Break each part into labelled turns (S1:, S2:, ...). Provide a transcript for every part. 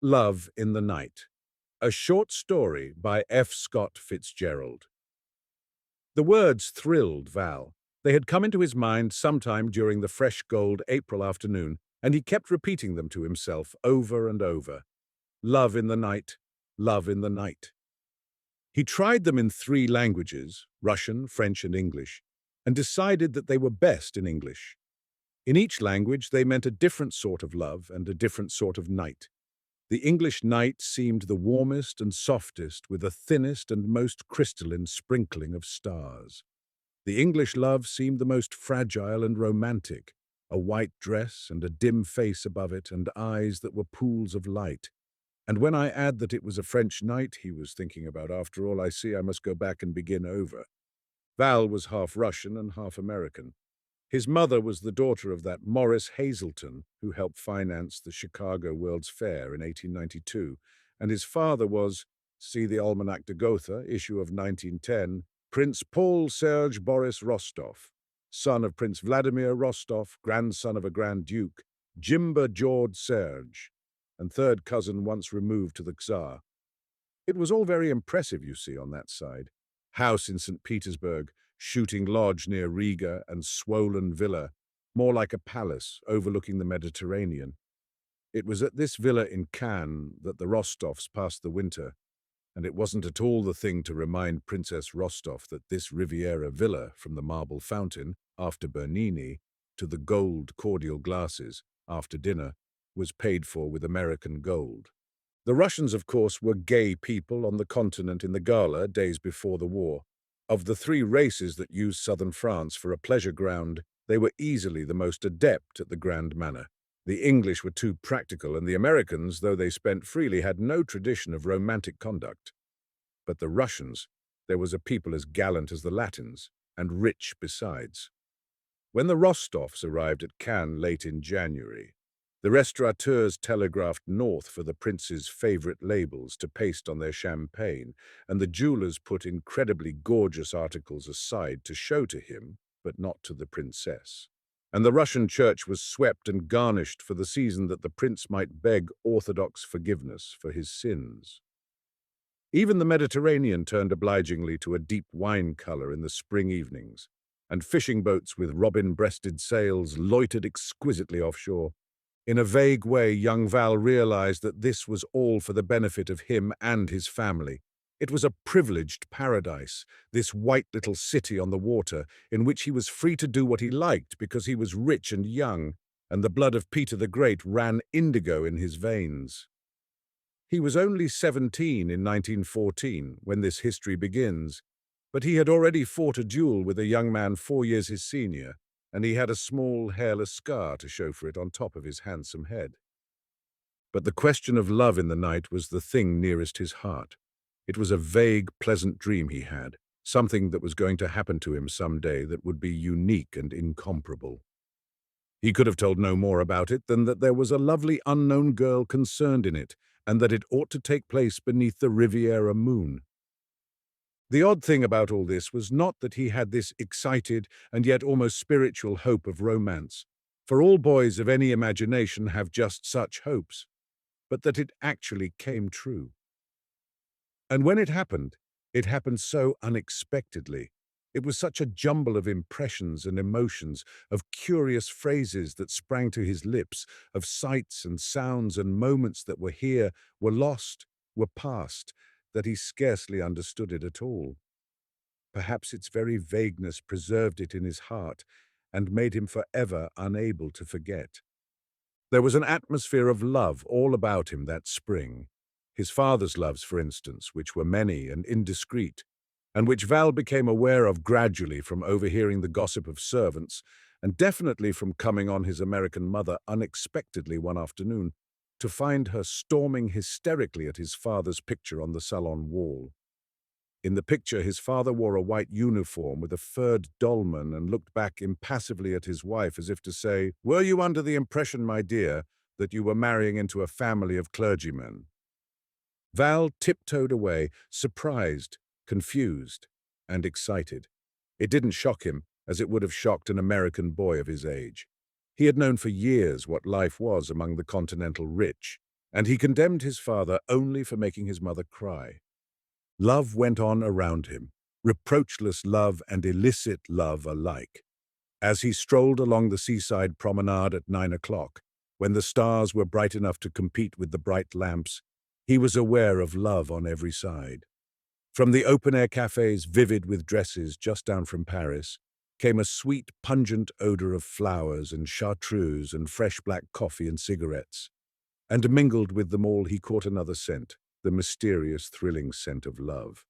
S1: Love in the Night, a short story by F. Scott Fitzgerald. The words thrilled Val. They had come into his mind sometime during the fresh gold April afternoon, and he kept repeating them to himself over and over. Love in the night, love in the night. He tried them in three languages, Russian, French, and English, and decided that they were best in English. In each language, they meant a different sort of love and a different sort of night. The English night seemed the warmest and softest, with the thinnest and most crystalline sprinkling of stars. The English love seemed the most fragile and romantic, a white dress and a dim face above it and eyes that were pools of light. And when I add that it was a French night he was thinking about, after all, I see I must go back and begin over. Val was half Russian and half American. His mother was the daughter of that Morris Hazelton who helped finance the Chicago World's Fair in 1892, and his father was, see the Almanac de Gotha, issue of 1910, Prince Paul Serge Boris Rostoff, son of Prince Vladimir Rostoff, grandson of a Grand Duke, Jimba George Serge, and third cousin once removed to the Tsar. It was all very impressive, you see, on that side. House in St. Petersburg, shooting lodge near Riga, and swollen villa, more like a palace overlooking the Mediterranean. It was at this villa in Cannes that the Rostoffs passed the winter, and it wasn't at all the thing to remind Princess Rostoff that this Riviera villa, from the marble fountain, after Bernini, to the gold cordial glasses, after dinner, was paid for with American gold. The Russians, of course, were gay people on the continent in the gala days before the war. Of the three races that used southern France for a pleasure ground, they were easily the most adept at the grand manner. The English were too practical, and the Americans, though they spent freely, had no tradition of romantic conduct. But the Russians, there was a people as gallant as the Latins, and rich besides. When the Rostoffs arrived at Cannes late in January, the restaurateurs telegraphed north for the prince's favorite labels to paste on their champagne, and the jewelers put incredibly gorgeous articles aside to show to him, but not to the princess. And the Russian church was swept and garnished for the season that the prince might beg Orthodox forgiveness for his sins. Even the Mediterranean turned obligingly to a deep wine color in the spring evenings, and fishing boats with robin-breasted sails loitered exquisitely offshore. In a vague way, young Val realized that this was all for the benefit of him and his family. It was a privileged paradise, this white little city on the water, in which he was free to do what he liked because he was rich and young, and the blood of Peter the Great ran indigo in his veins. He was only 17 in 1914 when this history begins, but he had already fought a duel with a young man 4 years his senior, and he had a small, hairless scar to show for it on top of his handsome head. But the question of love in the night was the thing nearest his heart. It was a vague, pleasant dream he had, something that was going to happen to him someday that would be unique and incomparable. He could have told no more about it than that there was a lovely unknown girl concerned in it, and that it ought to take place beneath the Riviera moon. The odd thing about all this was not that he had this excited and yet almost spiritual hope of romance, for all boys of any imagination have just such hopes, but that it actually came true. And when it happened so unexpectedly. It was such a jumble of impressions and emotions, of curious phrases that sprang to his lips, of sights and sounds and moments that were here, were lost, were past, that he scarcely understood it at all. Perhaps its very vagueness preserved it in his heart and made him forever unable to forget. There was an atmosphere of love all about him that spring. His father's loves, for instance, which were many and indiscreet, and which Val became aware of gradually from overhearing the gossip of servants, and definitely from coming on his American mother unexpectedly one afternoon, to find her storming hysterically at his father's picture on the salon wall. In the picture, his father wore a white uniform with a furred dolman and looked back impassively at his wife as if to say, "Were you under the impression, my dear, that you were marrying into a family of clergymen?" Val tiptoed away, surprised, confused, and excited. It didn't shock him, as it would have shocked an American boy of his age. He had known for years what life was among the continental rich, and he condemned his father only for making his mother cry. Love went on around him, reproachless love and illicit love alike. As he strolled along the seaside promenade at 9 o'clock, when the stars were bright enough to compete with the bright lamps, he was aware of love on every side. From the open-air cafes vivid with dresses just down from Paris, came a sweet, pungent odor of flowers and chartreuse and fresh black coffee and cigarettes. And mingled with them all he caught another scent, the mysterious, thrilling scent of love.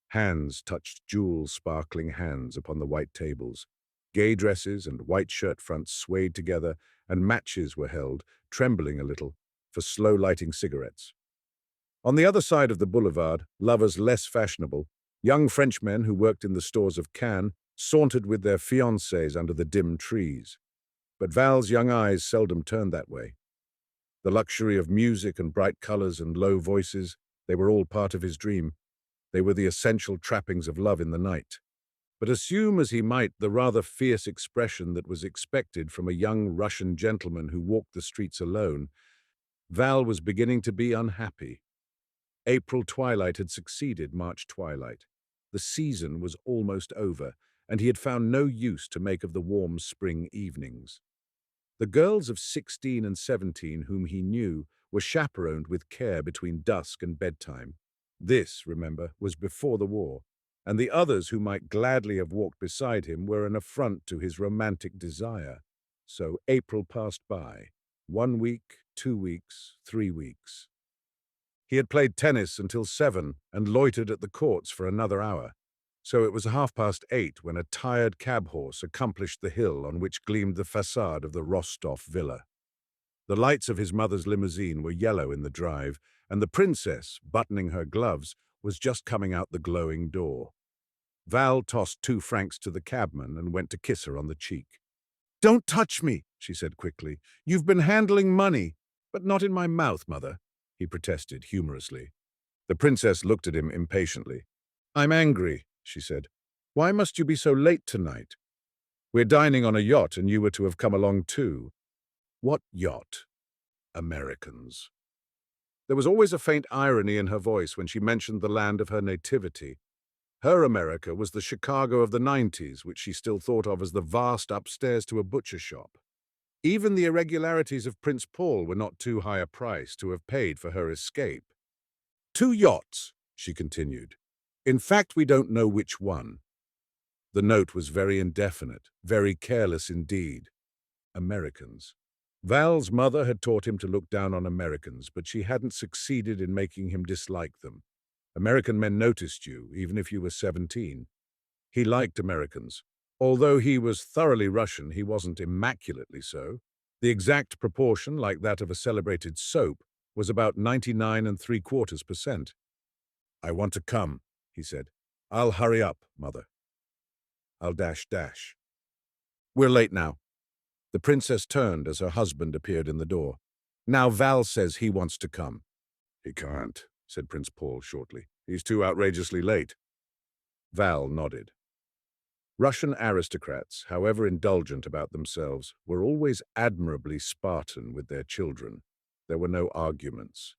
S1: Hands touched jewel-sparkling hands upon the white tables. Gay dresses and white shirt fronts swayed together, and matches were held, trembling a little, for slow lighting cigarettes. On the other side of the boulevard, lovers less fashionable, young Frenchmen who worked in the stores of Cannes sauntered with their fiancées under the dim trees. But Val's young eyes seldom turned that way. The luxury of music and bright colors and low voices, they were all part of his dream. They were the essential trappings of love in the night. But assume as he might the rather fierce expression that was expected from a young Russian gentleman who walked the streets alone, Val was beginning to be unhappy. April twilight had succeeded March twilight. The season was almost over, and he had found no use to make of the warm spring evenings. The girls of 16 and 17 whom he knew were chaperoned with care between dusk and bedtime. This, remember, was before the war, and the others who might gladly have walked beside him were an affront to his romantic desire. So April passed by. 1 week, 2 weeks, 3 weeks. He had played tennis until 7 and loitered at the courts for another hour. So it was 8:30 when a tired cab horse accomplished the hill on which gleamed the facade of the Rostoff villa. The lights of his mother's limousine were yellow in the drive, and the princess, buttoning her gloves, was just coming out the glowing door. Val tossed 2 francs to the cabman and went to kiss her on the cheek. "Don't touch me," she said quickly. "You've been handling money." "But not in my mouth, mother," he protested humorously. The princess looked at him impatiently. "I'm angry," she said. "Why must you be so late tonight? We're dining on a yacht and you were to have come along too." "What yacht?" "Americans." There was always a faint irony in her voice when she mentioned the land of her nativity. Her America was the Chicago of the 90s, which she still thought of as the vast upstairs to a butcher shop. Even the irregularities of Prince Paul were not too high a price to have paid for her escape. "2 yachts," she continued. "In fact, we don't know which one." The note was very indefinite, very careless indeed. Americans. Val's mother had taught him to look down on Americans, but she hadn't succeeded in making him dislike them. American men noticed you, even if you were 17. He liked Americans. Although he was thoroughly Russian, he wasn't immaculately so. The exact proportion, like that of a celebrated soap, was about 99.75%. "I want to come," he said. "I'll hurry up, mother. I'll dash. We're late now." The princess turned as her husband appeared in the door. "Now Val says he wants to come." "He can't," said Prince Paul shortly. "He's too outrageously late." Val nodded. Russian aristocrats, however indulgent about themselves, were always admirably Spartan with their children. There were no arguments.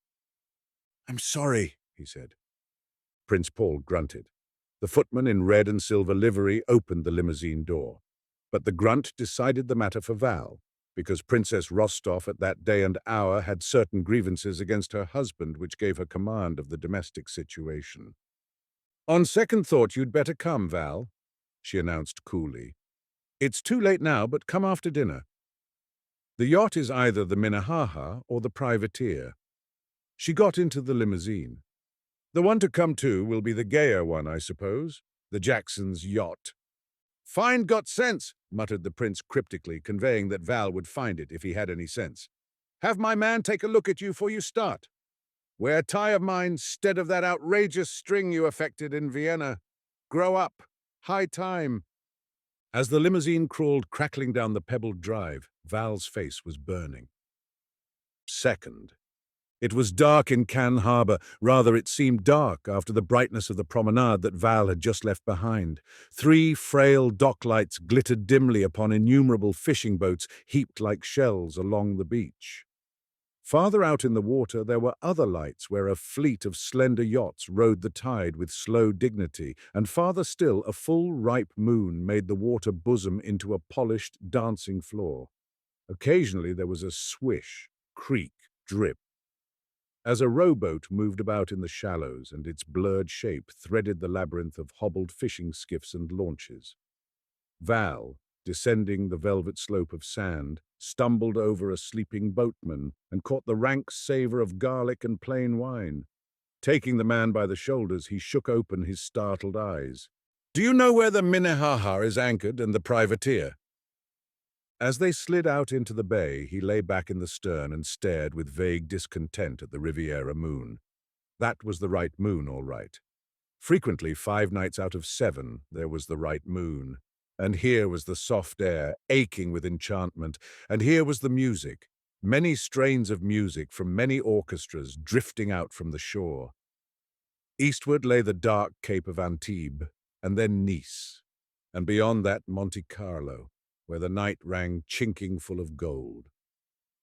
S1: "I'm sorry," he said. Prince Paul grunted. The footman in red and silver livery opened the limousine door. But the grunt decided the matter for Val, because Princess Rostoff at that day and hour had certain grievances against her husband which gave her command of the domestic situation. "On second thought, you'd better come, Val," she announced coolly. "It's too late now, but come after dinner. The yacht is either the Minnehaha or the privateer." She got into the limousine. "The one to come to will be the gayer one, I suppose, the Jackson's yacht." "Fine got sense," muttered the prince cryptically, conveying that Val would find it if he had any sense. "Have my man take a look at you before you start. Wear a tie of mine stead of that outrageous string you affected in Vienna. Grow up. High time." As the limousine crawled crackling down the pebbled drive, Val's face was burning. Second. It was dark in Cannes Harbour. Rather, it seemed dark after the brightness of the promenade that Val had just left behind. 3 frail dock lights glittered dimly upon innumerable fishing boats heaped like shells along the beach. Farther out in the water there were other lights where a fleet of slender yachts rode the tide with slow dignity, and farther still a full, ripe moon made the water bosom into a polished, dancing floor. Occasionally there was a swish, creak, drip, as a rowboat moved about in the shallows and its blurred shape threaded the labyrinth of hobbled fishing skiffs and launches. Val, descending the velvet slope of sand, stumbled over a sleeping boatman and caught the rank savor of garlic and plain wine. Taking the man by the shoulders, he shook open his startled eyes. "Do you know where the Minnehaha is anchored and the privateer?" As they slid out into the bay, he lay back in the stern and stared with vague discontent at the Riviera moon. That was the right moon, all right. Frequently, 5 nights out of 7, there was the right moon. And here was the soft air, aching with enchantment, and here was the music, many strains of music from many orchestras drifting out from the shore. Eastward lay the dark Cape of Antibes, and then Nice, and beyond that Monte Carlo, where the night rang chinking full of gold.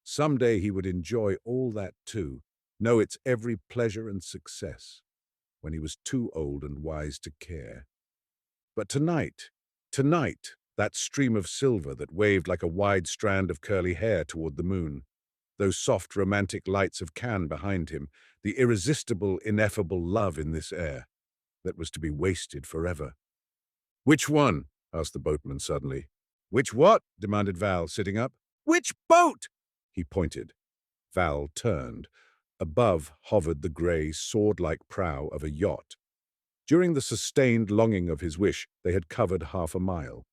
S1: Some day he would enjoy all that too, know its every pleasure and success, when he was too old and wise to care. But tonight, that stream of silver that waved like a wide strand of curly hair toward the moon, those soft romantic lights of Cannes behind him, the irresistible, ineffable love in this air, that was to be wasted forever. "Which one?" asked the boatman suddenly. "Which what?" demanded Val, sitting up. "Which boat?" He pointed. Val turned. Above hovered the grey, sword-like prow of a yacht. During the sustained longing of his wish, they had covered 1/2 mile.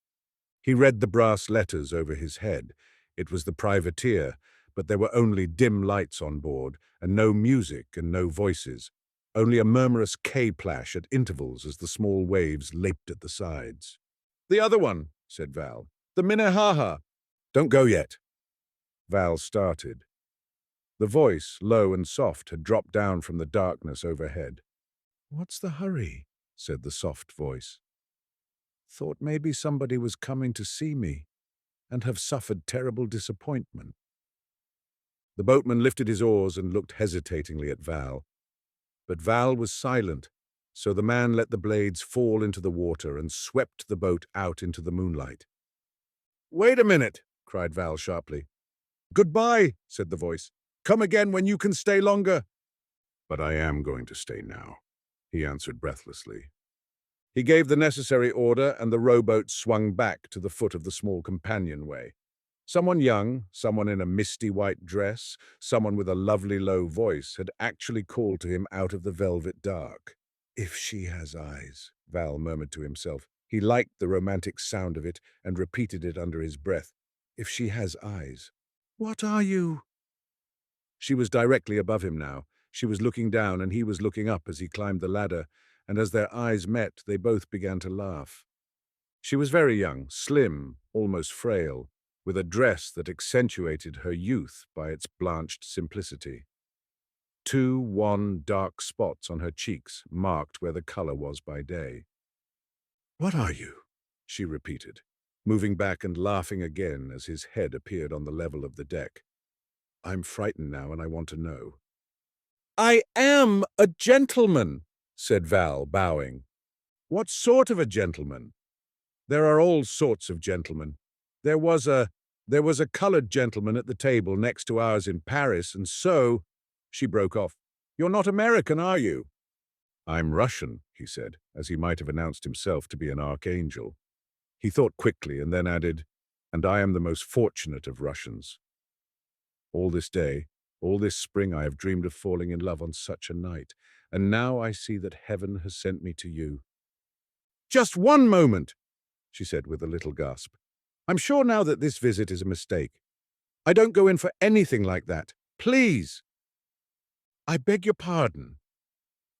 S1: He read the brass letters over his head. It was the privateer, but there were only dim lights on board, and no music and no voices, only a murmurous K-plash at intervals as the small waves lapped at the sides. "The other one," said Val. "The Minnehaha." "Don't go yet." Val started. The voice, low and soft, had dropped down from the darkness overhead. "What's the hurry?" said the soft voice. "Thought maybe somebody was coming to see me, and have suffered terrible disappointment." The boatman lifted his oars and looked hesitatingly at Val. But Val was silent, so the man let the blades fall into the water and swept the boat out into the moonlight. "Wait a minute," cried Val sharply. "Goodbye," said the voice. "Come again when you can stay longer." "But I am going to stay now," he answered breathlessly. He gave the necessary order, and the rowboat swung back to the foot of the small companionway. Someone young, someone in a misty white dress, someone with a lovely low voice had actually called to him out of the velvet dark. "If she has eyes," Val murmured to himself. He liked the romantic sound of it and repeated it under his breath. "If she has eyes." "What are you?" She was directly above him now. She was looking down, and he was looking up as he climbed the ladder, and as their eyes met, they both began to laugh. She was very young, slim, almost frail, with a dress that accentuated her youth by its blanched simplicity. 2 wan, dark spots on her cheeks marked where the color was by day. "What are you?" she repeated, moving back and laughing again as his head appeared on the level of the deck. "I'm frightened now, and I want to know." "I am a gentleman," said Val, bowing. "What sort of a gentleman?" "There are all sorts of gentlemen. There was a colored gentleman at the table next to ours in Paris, and so—" She broke off. "You're not American, are you?" "I'm Russian," he said, as he might have announced himself to be an archangel. He thought quickly and then added, "And I am the most fortunate of Russians. All this day, all this spring I have dreamed of falling in love on such a night, and now I see that heaven has sent me to you." "Just one moment," she said with a little gasp. "I'm sure now that this visit is a mistake. I don't go in for anything like that. Please." "I beg your pardon."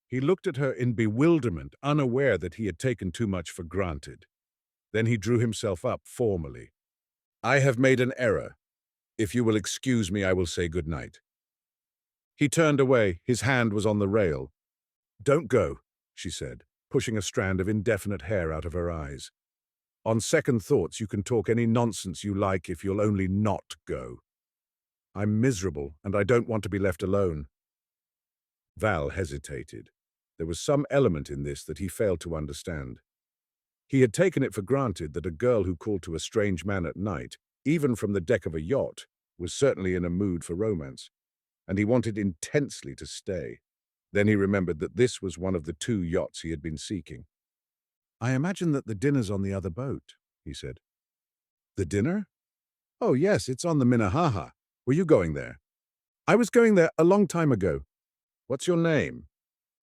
S1: He looked at her in bewilderment, unaware that he had taken too much for granted. Then he drew himself up formally. "I have made an error. If you will excuse me, I will say good night." He turned away. His hand was on the rail. "Don't go," she said, pushing a strand of indefinite hair out of her eyes. "On second thoughts, you can talk any nonsense you like if you'll only not go." I'm miserable, and I don't want to be left alone. Val hesitated. There was some element in this that he failed to understand. He had taken it for granted that a girl who called to a strange man at night, even from the deck of a yacht, was certainly in a mood for romance, and he wanted intensely to stay. Then he remembered that this was one of the 2 yachts he had been seeking. "I imagine that the dinner's on the other boat," he said. "The dinner? Oh, yes, it's on the Minnehaha. Were you going there?" "I was going there a long time ago." "What's your name?"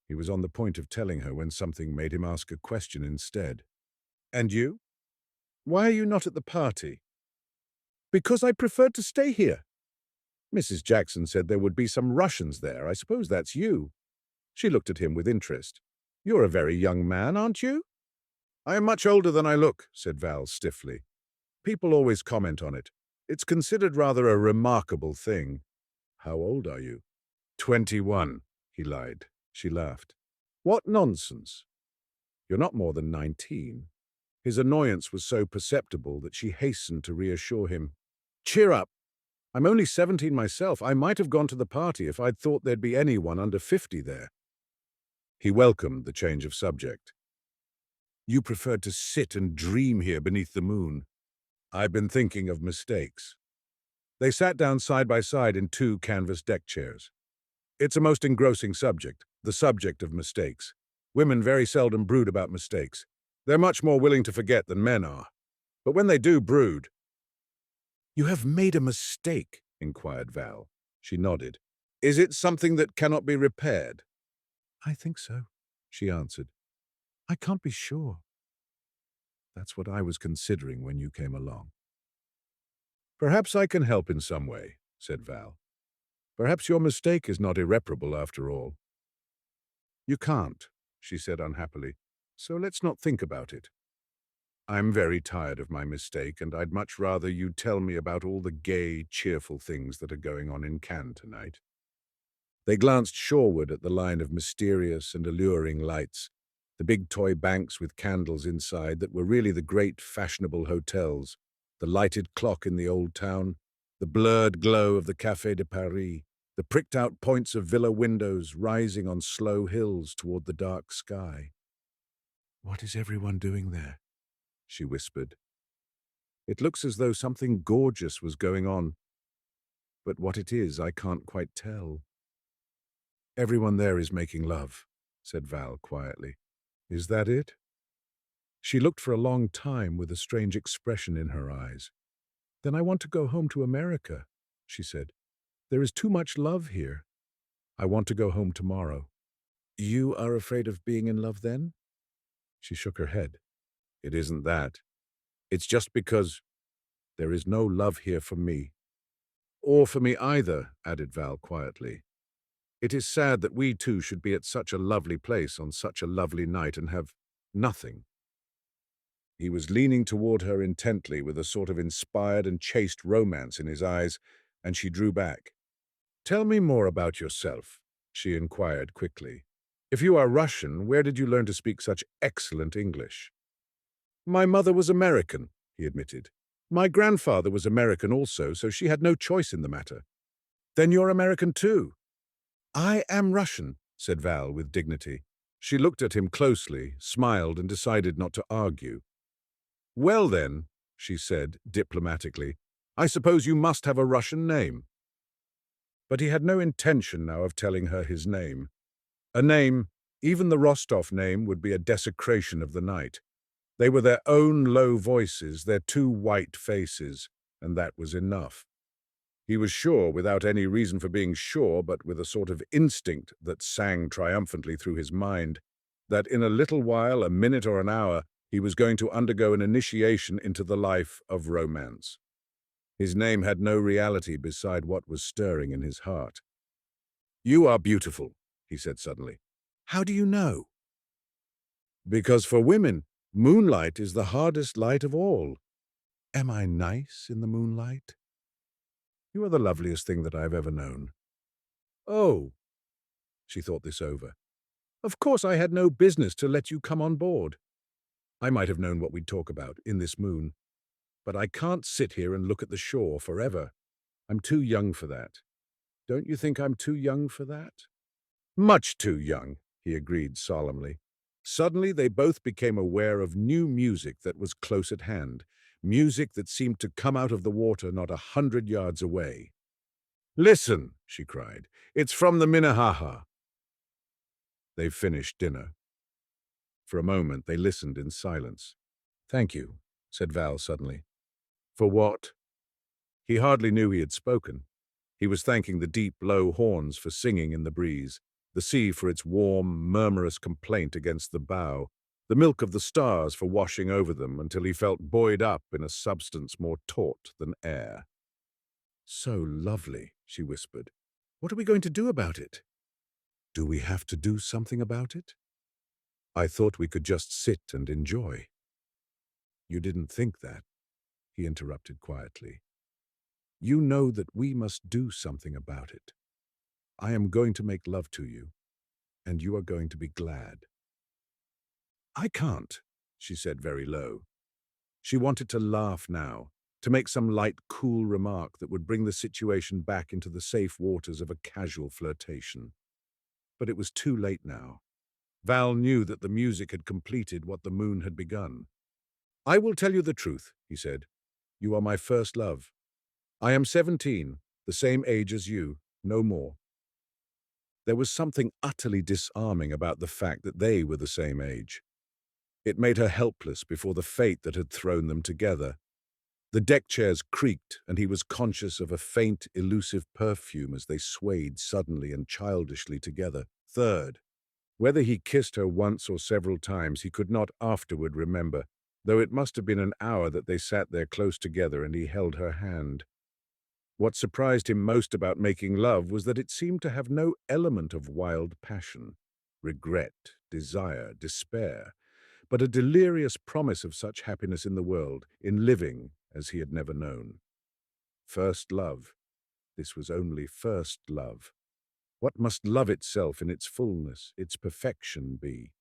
S1: He was on the point of telling her when something made him ask a question instead. "And you? Why are you not at the party?" "Because I preferred to stay here." "Mrs. Jackson said there would be some Russians there. I suppose that's you." She looked at him with interest. "You're a very young man, aren't you?" "I am much older than I look," said Val stiffly. "People always comment on it. It's considered rather a remarkable thing." "How old are you?" 21, he lied. She laughed. "What nonsense. You're not more than 19. His annoyance was so perceptible that she hastened to reassure him. "Cheer up. I'm only 17 myself. I might have gone to the party if I'd thought there'd be anyone under 50 there." He welcomed the change of subject. "You preferred to sit and dream here beneath the moon." "I've been thinking of mistakes." They sat down side by side in 2 canvas deck chairs. "It's a most engrossing subject, the subject of mistakes. Women very seldom brood about mistakes. They're much more willing to forget than men are. But when they do brood—" "You have made a mistake?" inquired Val. She nodded. "Is it something that cannot be repaired?" "I think so," she answered. "I can't be sure." "That's what I was considering when you came along." "Perhaps I can help in some way," said Val. "Perhaps your mistake is not irreparable after all." "You can't," she said unhappily, "so let's not think about it. I'm very tired of my mistake, and I'd much rather you tell me about all the gay, cheerful things that are going on in Cannes tonight." They glanced shoreward at the line of mysterious and alluring lights, the big toy banks with candles inside that were really the great fashionable hotels, the lighted clock in the old town, the blurred glow of the Café de Paris, the pricked-out points of villa windows rising on slow hills toward the dark sky. "What is everyone doing there?" she whispered. "It looks as though something gorgeous was going on, but what it is I can't quite tell." "Everyone there is making love," said Val quietly. "Is that it?" She looked for a long time with a strange expression in her eyes. "Then I want to go home to America," she said. "There is too much love here. I want to go home tomorrow." "You are afraid of being in love then?" She shook her head. "It isn't that. It's just because there is no love here for me." "Or for me either," added Val quietly. "It is sad that we two should be at such a lovely place on such a lovely night and have nothing." He was leaning toward her intently with a sort of inspired and chaste romance in his eyes, and she drew back. "Tell me more about yourself," she inquired quickly. "If you are Russian, where did you learn to speak such excellent English?" "My mother was American," he admitted. "My grandfather was American also, so she had no choice in the matter." "Then you're American too?" "I am Russian," said Val with dignity. She looked at him closely, smiled, and decided not to argue. "Well then," she said diplomatically, "I suppose you must have a Russian name." But he had no intention now of telling her his name. A name, even the Rostoff name, would be a desecration of the night. They were their own low voices, their 2 white faces, and that was enough. He was sure, without any reason for being sure, but with a sort of instinct that sang triumphantly through his mind, that in a little while, a minute or an hour, he was going to undergo an initiation into the life of romance. His name had no reality beside what was stirring in his heart. "You are beautiful," he said suddenly. "How do you know?" "Because for women, moonlight is the hardest light of all." "Am I nice in the moonlight?" "You are the loveliest thing that I've ever known." "Oh," she thought this over. "Of course I had no business to let you come on board. I might have known what we'd talk about, in this moon. But I can't sit here and look at the shore forever. I'm too young for that. Don't you think I'm too young for that? Much too young, he agreed solemnly. Suddenly, they both became aware of new music that was close at hand, music that seemed to come out of the water not 100 yards away. Listen, she cried. It's from the Minnehaha. They finished dinner. For a moment, they listened in silence. Thank you, said Val suddenly. For what? He hardly knew he had spoken. He was thanking the deep, low horns for singing in the breeze, the sea for its warm, murmurous complaint against the bow, the milk of the stars for washing over them until he felt buoyed up in a substance more taut than air. So lovely, she whispered. What are we going to do about it? Do we have to do something about it? I thought we could just sit and enjoy. You didn't think that, he interrupted quietly. You know that we must do something about it. I am going to make love to you, and you are going to be glad. I can't, she said very low. She wanted to laugh now, to make some light, cool remark that would bring the situation back into the safe waters of a casual flirtation. But it was too late now. Val knew that the music had completed what the moon had begun. I will tell you the truth, he said. You are my first love. I am 17, the same age as you, no more. There was something utterly disarming about the fact that they were the same age. It made her helpless before the fate that had thrown them together. The deck chairs creaked, and he was conscious of a faint, elusive perfume as they swayed suddenly and childishly together. Third, whether he kissed her once or several times he could not afterward remember, though it must have been an hour that they sat there close together and he held her hand. What surprised him most about making love was that it seemed to have no element of wild passion, regret, desire, despair, but a delirious promise of such happiness in the world, in living as he had never known. First love. This was only first love. What must love itself in its fullness, its perfection be?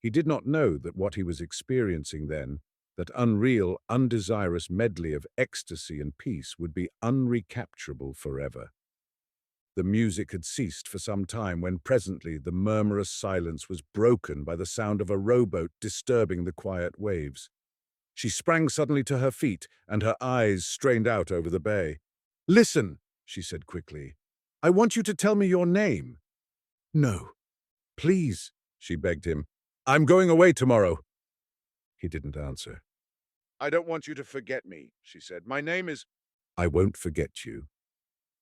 S1: He did not know that what he was experiencing then, that unreal, undesirous medley of ecstasy and peace, would be unrecapturable forever. The music had ceased for some time when presently the murmurous silence was broken by the sound of a rowboat disturbing the quiet waves. She sprang suddenly to her feet, and her eyes strained out over the bay. Listen, she said quickly. I want you to tell me your name. No. Please, she begged him. I'm going away tomorrow. He didn't answer. I don't want you to forget me, she said. My name is... I won't forget you.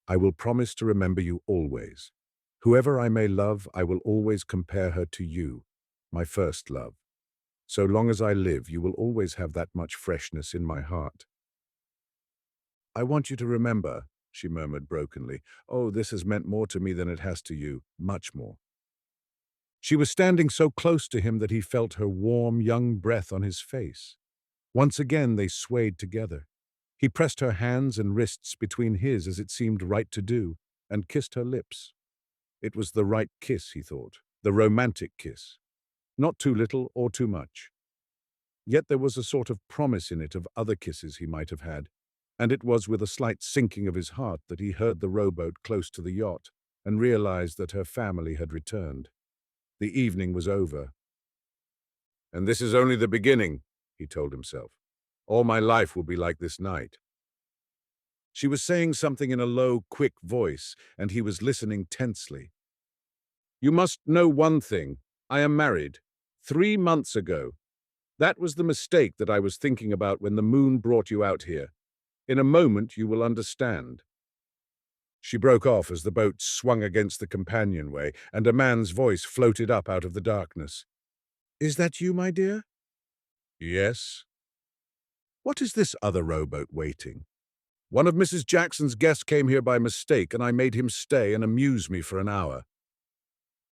S1: I will promise to remember you always. Whoever I may love, I will always compare her to you, my first love. So long as I live, you will always have that much freshness in my heart. I want you to remember, she murmured brokenly. Oh, this has meant more to me than it has to you, much more. She was standing so close to him that he felt her warm, young breath on his face. Once again they swayed together. He pressed her hands and wrists between his as it seemed right to do, and kissed her lips. It was the right kiss, he thought, the romantic kiss. Not too little or too much. Yet there was a sort of promise in it of other kisses he might have had, and it was with a slight sinking of his heart that he heard the rowboat close to the yacht and realized that her family had returned. The evening was over. And this is only the beginning, he told himself. All my life will be like this night. She was saying something in a low, quick voice, and he was listening tensely. You must know one thing. I am married. 3 months ago. That was the mistake that I was thinking about when the moon brought you out here. In a moment you will understand. She broke off as the boat swung against the companionway, and a man's voice floated up out of the darkness. Is that you, my dear? Yes. What is this other rowboat waiting? One of Mrs. Jackson's guests came here by mistake, and I made him stay and amuse me for an hour.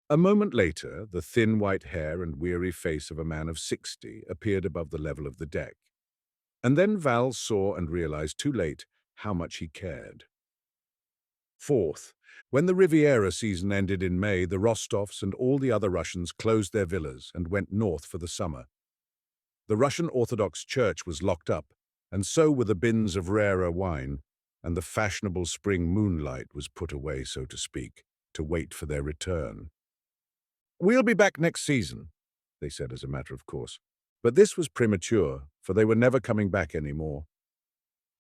S1: A moment later, the thin white hair and weary face of a man of 60 appeared above the level of the deck. And then Val saw and realized too late how much he cared. Fourth, when the Riviera season ended in May, the Rostoffs and all the other Russians closed their villas and went north for the summer. The Russian Orthodox Church was locked up, and so were the bins of rarer wine, and the fashionable spring moonlight was put away, so to speak, to wait for their return. "We'll be back next season," they said as a matter of course. But this was premature, for they were never coming back anymore.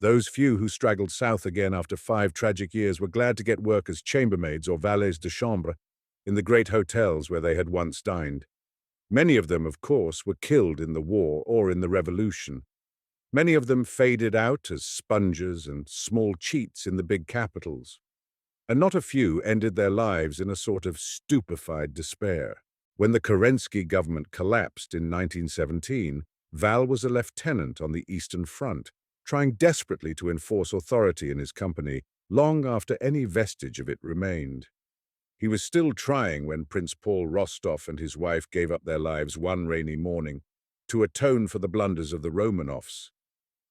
S1: Those few who straggled south again after 5 tragic years were glad to get work as chambermaids or valets de chambre in the great hotels where they had once dined. Many of them, of course, were killed in the war or in the revolution. Many of them faded out as spongers and small cheats in the big capitals. And not a few ended their lives in a sort of stupefied despair. When the Kerensky government collapsed in 1917, Val was a lieutenant on the Eastern Front, trying desperately to enforce authority in his company long after any vestige of it remained. He was still trying when Prince Paul Rostoff and his wife gave up their lives one rainy morning to atone for the blunders of the Romanovs,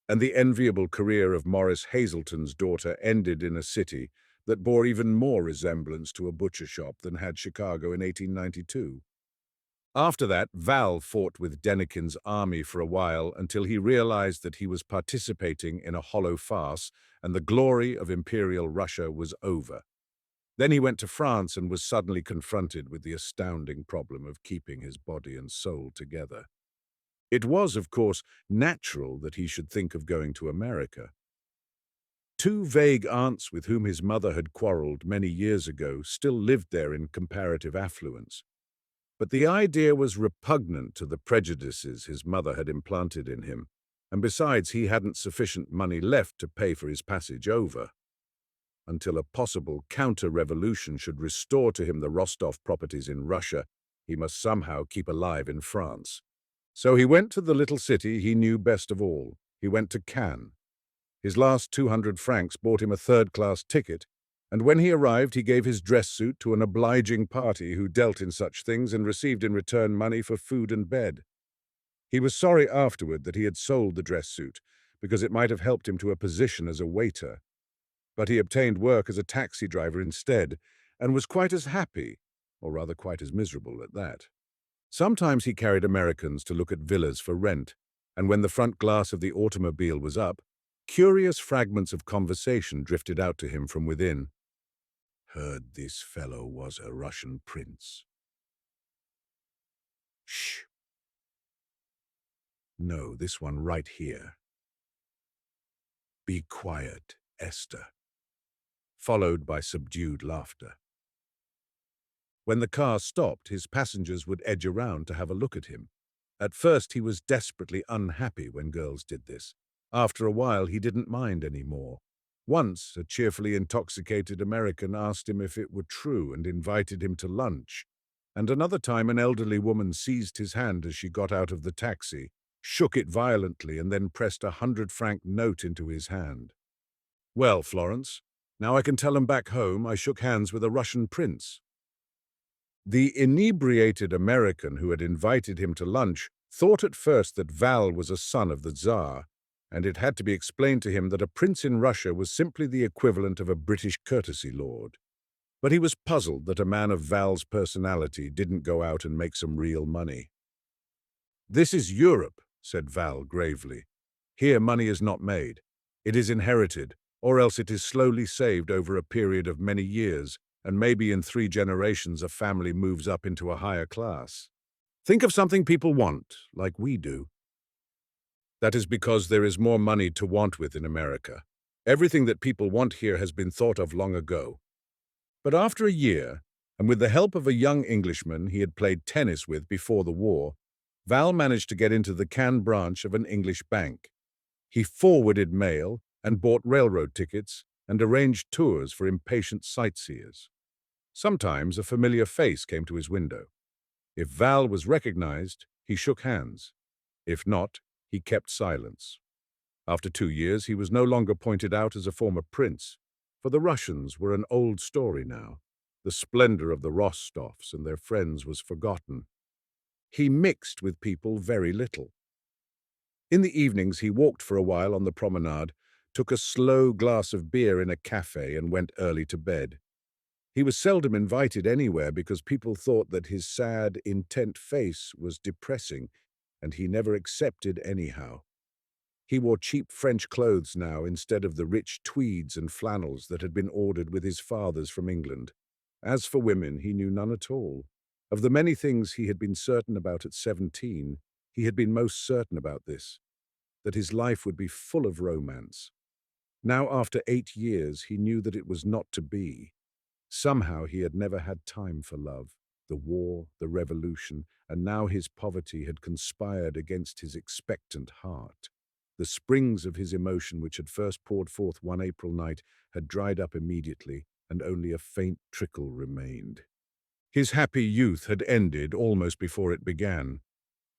S1: and the enviable career of Maurice Hazelton's daughter ended in a city that bore even more resemblance to a butcher shop than had Chicago in 1892. After that, Val fought with Denikin's army for a while until he realized that he was participating in a hollow farce and the glory of Imperial Russia was over. Then he went to France and was suddenly confronted with the astounding problem of keeping his body and soul together. It was, of course, natural that he should think of going to America. 2 vague aunts with whom his mother had quarreled many years ago still lived there in comparative affluence. But the idea was repugnant to the prejudices his mother had implanted in him, and besides, he hadn't sufficient money left to pay for his passage over. Until a possible counter-revolution should restore to him the Rostov properties in Russia, he must somehow keep alive in France. So he went to the little city he knew best of all. He went to Cannes. His last 200 francs bought him a third-class ticket, and when he arrived he gave his dress suit to an obliging party who dealt in such things and received in return money for food and bed. He was sorry afterward that he had sold the dress suit, because it might have helped him to a position as a waiter. But he obtained work as a taxi driver instead, and was quite as happy, or rather quite as miserable at that. Sometimes he carried Americans to look at villas for rent, and when the front glass of the automobile was up, curious fragments of conversation drifted out to him from within. "Heard this fellow was a Russian prince." "Shh. No, this one right here. Be quiet, Esther." Followed by subdued laughter. When the car stopped, his passengers would edge around to have a look at him. At first, he was desperately unhappy when girls did this. After a while, he didn't mind any more. Once, a cheerfully intoxicated American asked him if it were true and invited him to lunch. And another time, an elderly woman seized his hand as she got out of the taxi, shook it violently, and then pressed a 100-franc note into his hand. "Well, Florence, now I can tell him back home I shook hands with a Russian prince." The inebriated American who had invited him to lunch thought at first that Val was a son of the Tsar, and it had to be explained to him that a prince in Russia was simply the equivalent of a British courtesy lord. But he was puzzled that a man of Val's personality didn't go out and make some real money. "This is Europe," said Val gravely. "Here money is not made. It is inherited, or else it is slowly saved over a period of many years, and maybe in 3 generations a family moves up into a higher class. Think of something people want, like we do. That is because there is more money to want with in America. Everything that people want here has been thought of long ago." But after a year, and with the help of a young Englishman he had played tennis with before the war, Val managed to get into the Cannes branch of an English bank. He forwarded mail and bought railroad tickets and arranged tours for impatient sightseers. Sometimes a familiar face came to his window. If Val was recognized, he shook hands. If not, he kept silence. After 2 years, he was no longer pointed out as a former prince, for the Russians were an old story now. The splendor of the Rostoffs and their friends was forgotten. He mixed with people very little. In the evenings, he walked for a while on the promenade, took a slow glass of beer in a cafe, and went early to bed. He was seldom invited anywhere because people thought that his sad, intent face was depressing, and he never accepted anyhow. He wore cheap French clothes now instead of the rich tweeds and flannels that had been ordered with his fathers from England. As for women, he knew none at all. Of the many things he had been certain about at 17, he had been most certain about this, that his life would be full of romance. Now, after 8 years, he knew that it was not to be. Somehow he had never had time for love. The war, the revolution, and now his poverty had conspired against his expectant heart. The springs of his emotion, which had first poured forth one April night, had dried up immediately, and only a faint trickle remained. His happy youth had ended almost before it began.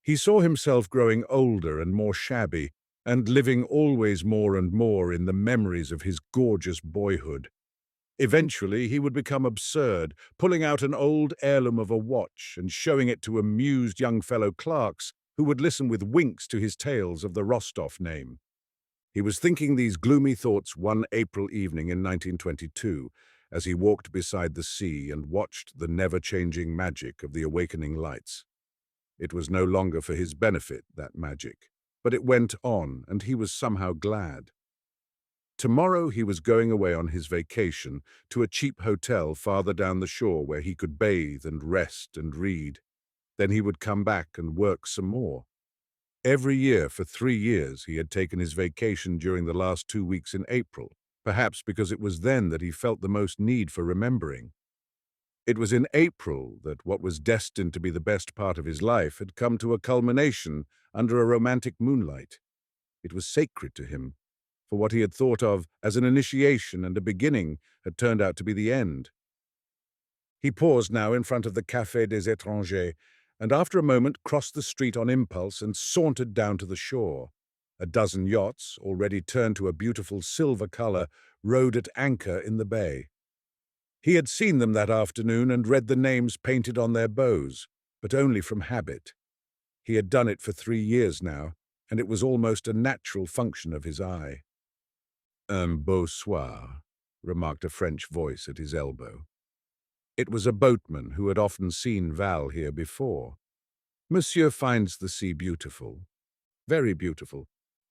S1: He saw himself growing older and more shabby, and living always more and more in the memories of his gorgeous boyhood. Eventually, he would become absurd, pulling out an old heirloom of a watch and showing it to amused young fellow clerks who would listen with winks to his tales of the Rostoff name. He was thinking these gloomy thoughts one April evening in 1922, as he walked beside the sea and watched the never-changing magic of the awakening lights. It was no longer for his benefit, that magic, but it went on, and he was somehow glad. Tomorrow he was going away on his vacation to a cheap hotel farther down the shore where he could bathe and rest and read. Then he would come back and work some more. Every year for 3 years he had taken his vacation during the last 2 weeks in April, perhaps because it was then that he felt the most need for remembering. It was in April that what was destined to be the best part of his life had come to a culmination under a romantic moonlight. It was sacred to him, for what he had thought of as an initiation and a beginning had turned out to be the end. He paused now in front of the Café des Étrangers, and after a moment crossed the street on impulse and sauntered down to the shore. A dozen yachts, already turned to a beautiful silver color, rode at anchor in the bay. He had seen them that afternoon and read the names painted on their bows, but only from habit. He had done it for 3 years now, and it was almost a natural function of his eye. "Un beau soir," remarked a French voice at his elbow. It was a boatman who had often seen Val here before. "Monsieur finds the sea beautiful." "Very beautiful."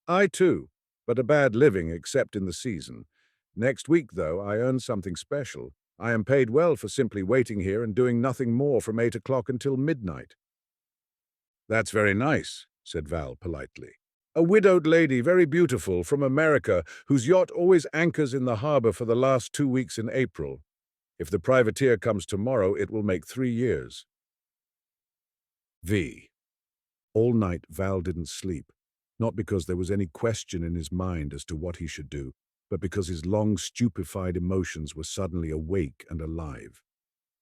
S1: "I too, but a bad living except in the season. Next week, though, I earn something special. I am paid well for simply waiting here and doing nothing more from 8 o'clock until midnight." "That's very nice," said Val politely. "A widowed lady, very beautiful, from America, whose yacht always anchors in the harbor for the last 2 weeks in April. If the privateer comes tomorrow, it will make 3 years. V. All night Val didn't sleep, not because there was any question in his mind as to what he should do, but because his long stupefied emotions were suddenly awake and alive.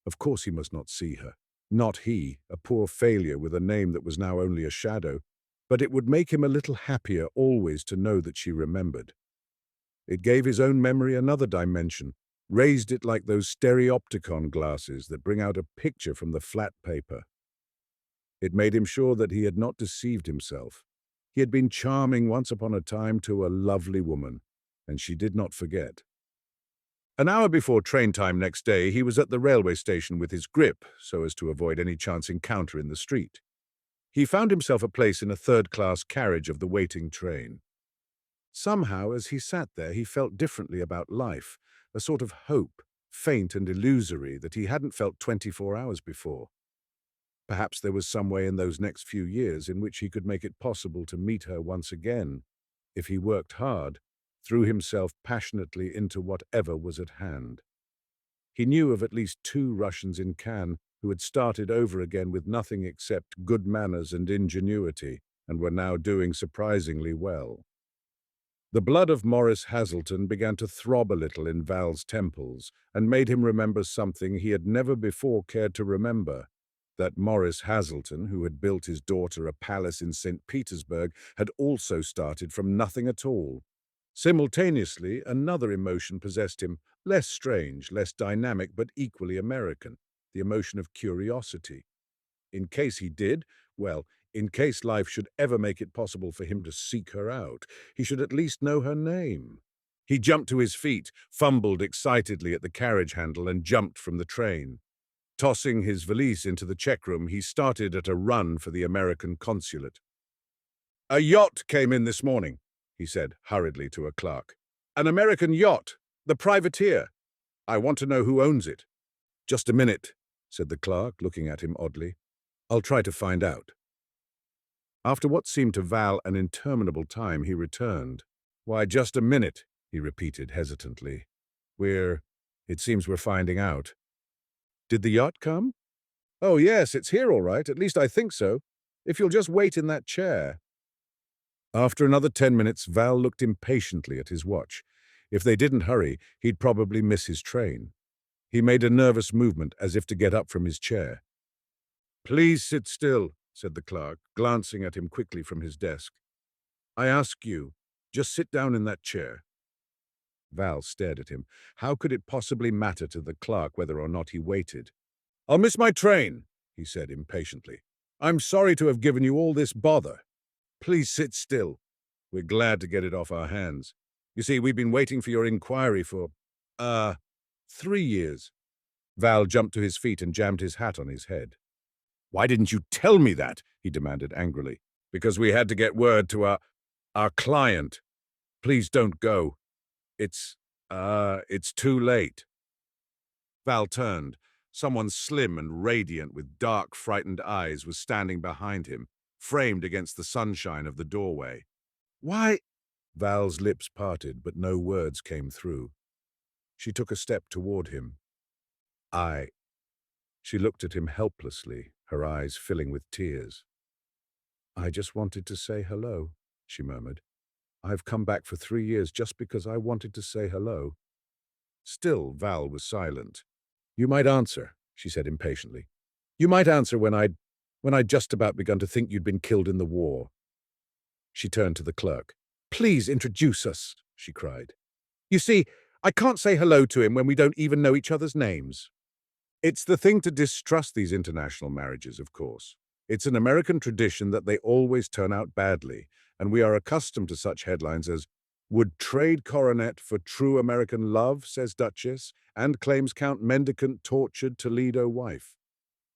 S1: Of course he must not see her. Not he, a poor failure with a name that was now only a shadow, but it would make him a little happier always to know that she remembered. It gave his own memory another dimension, raised it like those stereopticon glasses that bring out a picture from the flat paper. It made him sure that he had not deceived himself. He had been charming once upon a time to a lovely woman, and she did not forget. An hour before train time next day, he was at the railway station with his grip, so as to avoid any chance encounter in the street. He found himself a place in a third-class carriage of the waiting train. Somehow, as he sat there, he felt differently about life, a sort of hope, faint and illusory, that he hadn't felt 24 hours before. Perhaps there was some way in those next few years in which he could make it possible to meet her once again, if he worked hard, threw himself passionately into whatever was at hand. He knew of at least 2 Russians in Cannes who had started over again with nothing except good manners and ingenuity, and were now doing surprisingly well. The blood of Maurice Hazelton began to throb a little in Val's temples, and made him remember something he had never before cared to remember, that Maurice Hazelton, who had built his daughter a palace in St. Petersburg, had also started from nothing at all. Simultaneously, another emotion possessed him, less strange, less dynamic, but equally American, the emotion of curiosity. In case he did, well, in case life should ever make it possible for him to seek her out, he should at least know her name. He jumped to his feet, fumbled excitedly at the carriage handle, and jumped from the train. Tossing his valise into the check room, he started at a run for the American consulate. "A yacht came in this morning," he said hurriedly to a clerk. An American yacht, the privateer. I want to know who owns it. Just a minute, said the clerk, looking at him oddly. I'll try to find out. After what seemed to Val an interminable time, he returned. Why, just a minute, he repeated hesitantly. It seems we're finding out. Did the yacht come? Oh, yes, it's here all right, at least I think so. If you'll just wait in that chair. After another 10 minutes, Val looked impatiently at his watch. If they didn't hurry, he'd probably miss his train. He made a nervous movement as if to get up from his chair. Please sit still, said the clerk, glancing at him quickly from his desk. I ask you, just sit down in that chair. Val stared at him. How could it possibly matter to the clerk whether or not he waited? I'll miss my train, he said impatiently. I'm sorry to have given you all this bother. Please sit still. We're glad to get it off our hands. You see, we've been waiting for your inquiry for, 3 years. Val jumped to his feet and jammed his hat on his head. Why didn't you tell me that? He demanded angrily. Because we had to get word to our client. Please don't go. It's too late. Val turned. Someone slim and radiant with dark, frightened eyes was standing behind him, framed against the sunshine of the doorway. Why? Val's lips parted, but no words came through. She took a step toward him. She looked at him helplessly, her eyes filling with tears. I just wanted to say hello, she murmured. I've come back for 3 years just because I wanted to say hello. Still, Val was silent. You might answer, she said impatiently. You might answer when I'd just about begun to think you'd been killed in the war. She turned to the clerk. Please introduce us, she cried. You see, I can't say hello to him when we don't even know each other's names. It's the thing to distrust these international marriages, of course. It's an American tradition that they always turn out badly, and we are accustomed to such headlines as, Would trade coronet for true American love, says Duchess, and claims Count Mendicant tortured Toledo wife.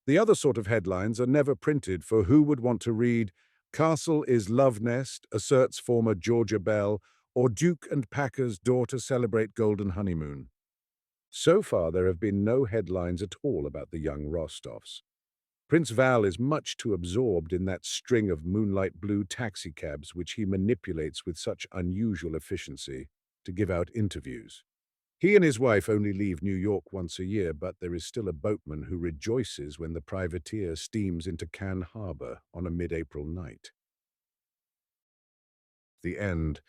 S1: The other sort of headlines are never printed, for who would want to read, Castle is love nest, asserts former Georgia Belle, or Duke and Packer's daughter celebrate golden honeymoon. So far, there have been no headlines at all about the young Rostoffs. Prince Val is much too absorbed in that string of moonlight blue taxicabs which he manipulates with such unusual efficiency to give out interviews. He and his wife only leave New York once a year, but there is still a boatman who rejoices when the privateer steams into Cannes Harbor on a mid-April night. The end.